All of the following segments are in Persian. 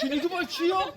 چی نگو با چی ها؟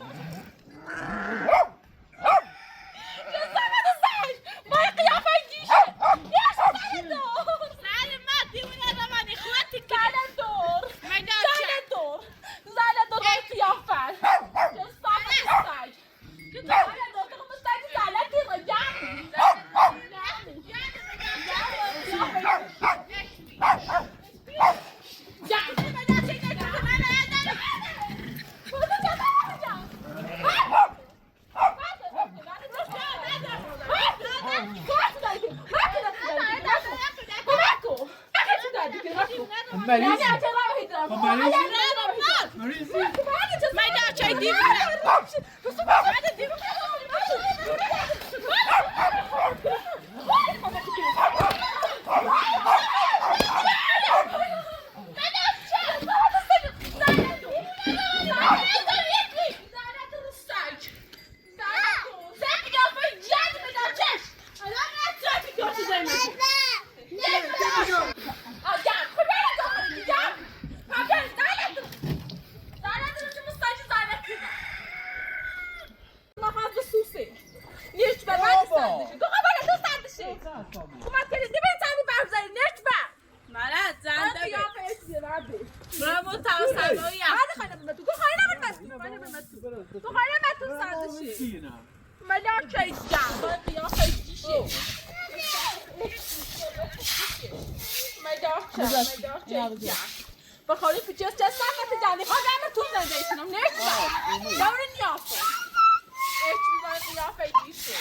بخوری پیچه چه ساعت جانی خواهم تو زنده ایتونم نشتم دورن یافته ایش بیزای قیافه دیشه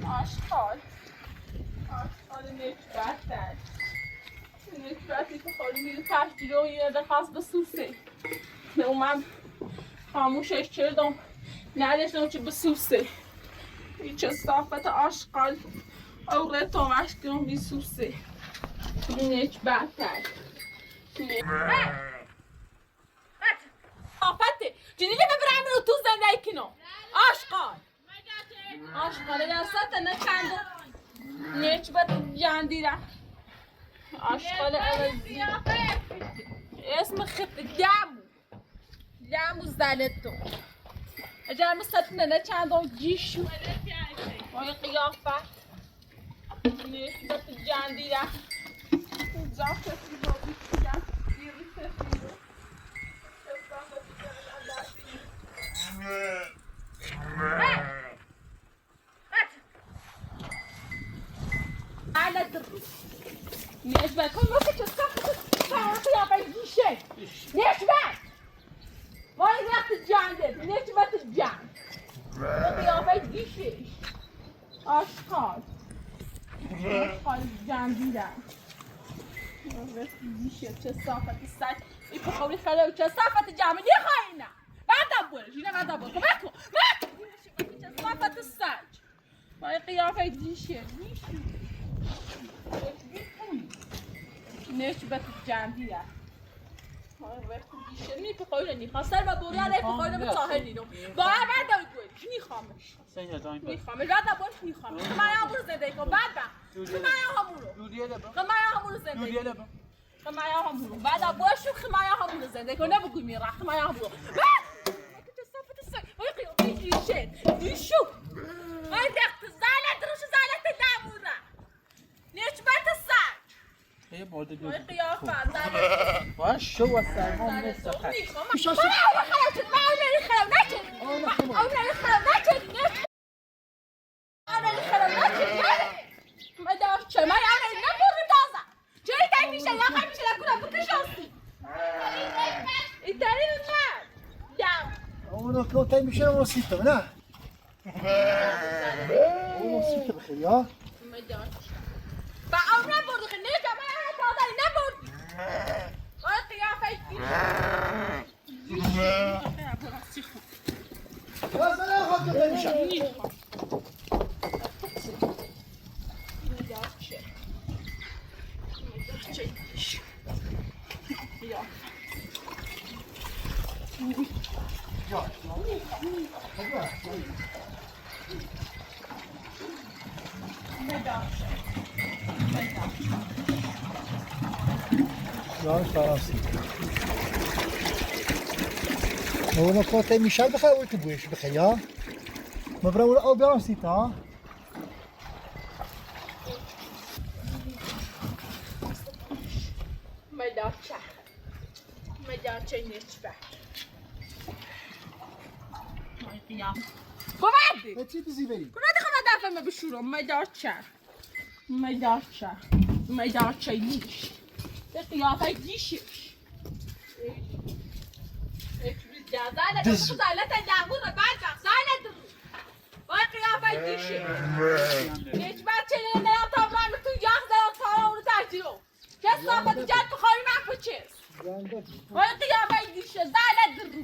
آشغال نکبت نکبتی که خالی میره تشتی رو یه دخواست به سوسه به اومم خاموشش کردم نداشتم چه به سوسه چه صافت آشغال اوره تومش کنم بی سوسه نکبت صافته جنیلی ببرم رو تو زندگی کنم آشغال آشغال دستت نه چند نکبت جندیره آشغال عوضی اسم خط دمو زلتو اجا مستت نه چند جیشو وای قیافت نکبت جندیره زافت رو بیشتم دیری سفیدو نشبت کن واسه چه صفت قیافه دیشه نشبت وای وقت جنده نشبت جند قیافه دیشه آشغال جندیدن وقت دیشه چه صافت سگ ای پخوری خیلی چه صافت جمعه نخواهی نه بعد بولش اینه بعد بول کمک کن چه صافت سگ وای قیافه دیشه نشبت جنبیه وقتی دیشه می پخوری نیخواست سر و دوری علیه پخوری به ساحل نیدم باید داری گوید نیخوامش نیخوامش بعد بولش نیخوامش خمایا همون رو زنده کن بعد خمایا همون رو خمایا همون رو زنده کن خمایا همون رو بعد بولش خمایا همون رو زنده کن نبگوی میره خمایا همون رو وای قیافه دیشه دیشو وای وقت زالت روش زالت دموره نشبت سگ وای قیافه زالت وای شو سرما مستخد شو اونو که میشه واسیتم نه اونو واسیت بخیر یا با اون نبرد خیلی نه جمعه تازه نبرد وای قیافه کوتاه میشه Ya şarası. Ona kote Michel بخواه که بویش بخواه یا مبرور او بیانسی تا مدارچه نشبه بابدی به چی دیزی بری؟ بابدی خواهم دفعه بشورم مدارچه نیش به قیافه دیشش دز زالت دعوو رو بعد زالت رو با قیافه دیشش هیچ بچه نیم تا من تو یخ دارم تا اونو ترجیو کس صافت جد بخوری من پچیز با قیافه دیشش زالت رو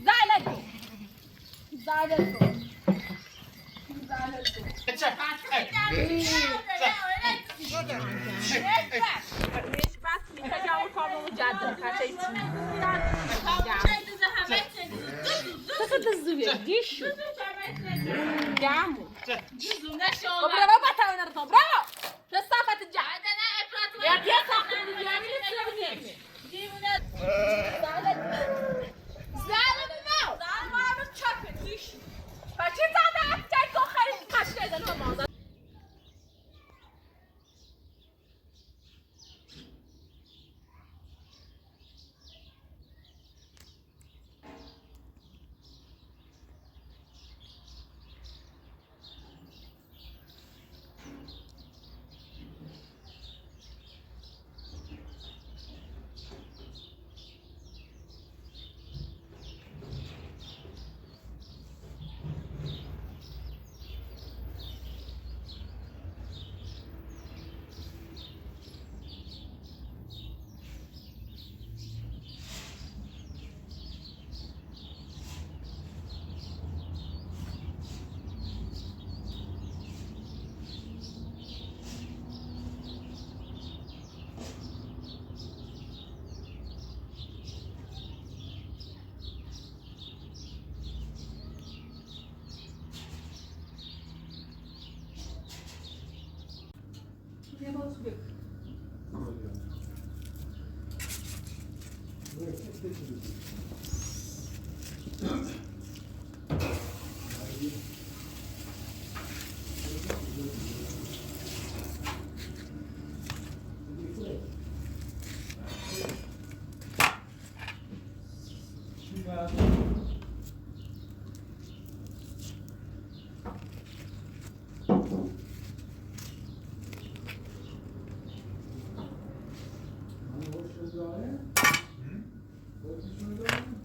What is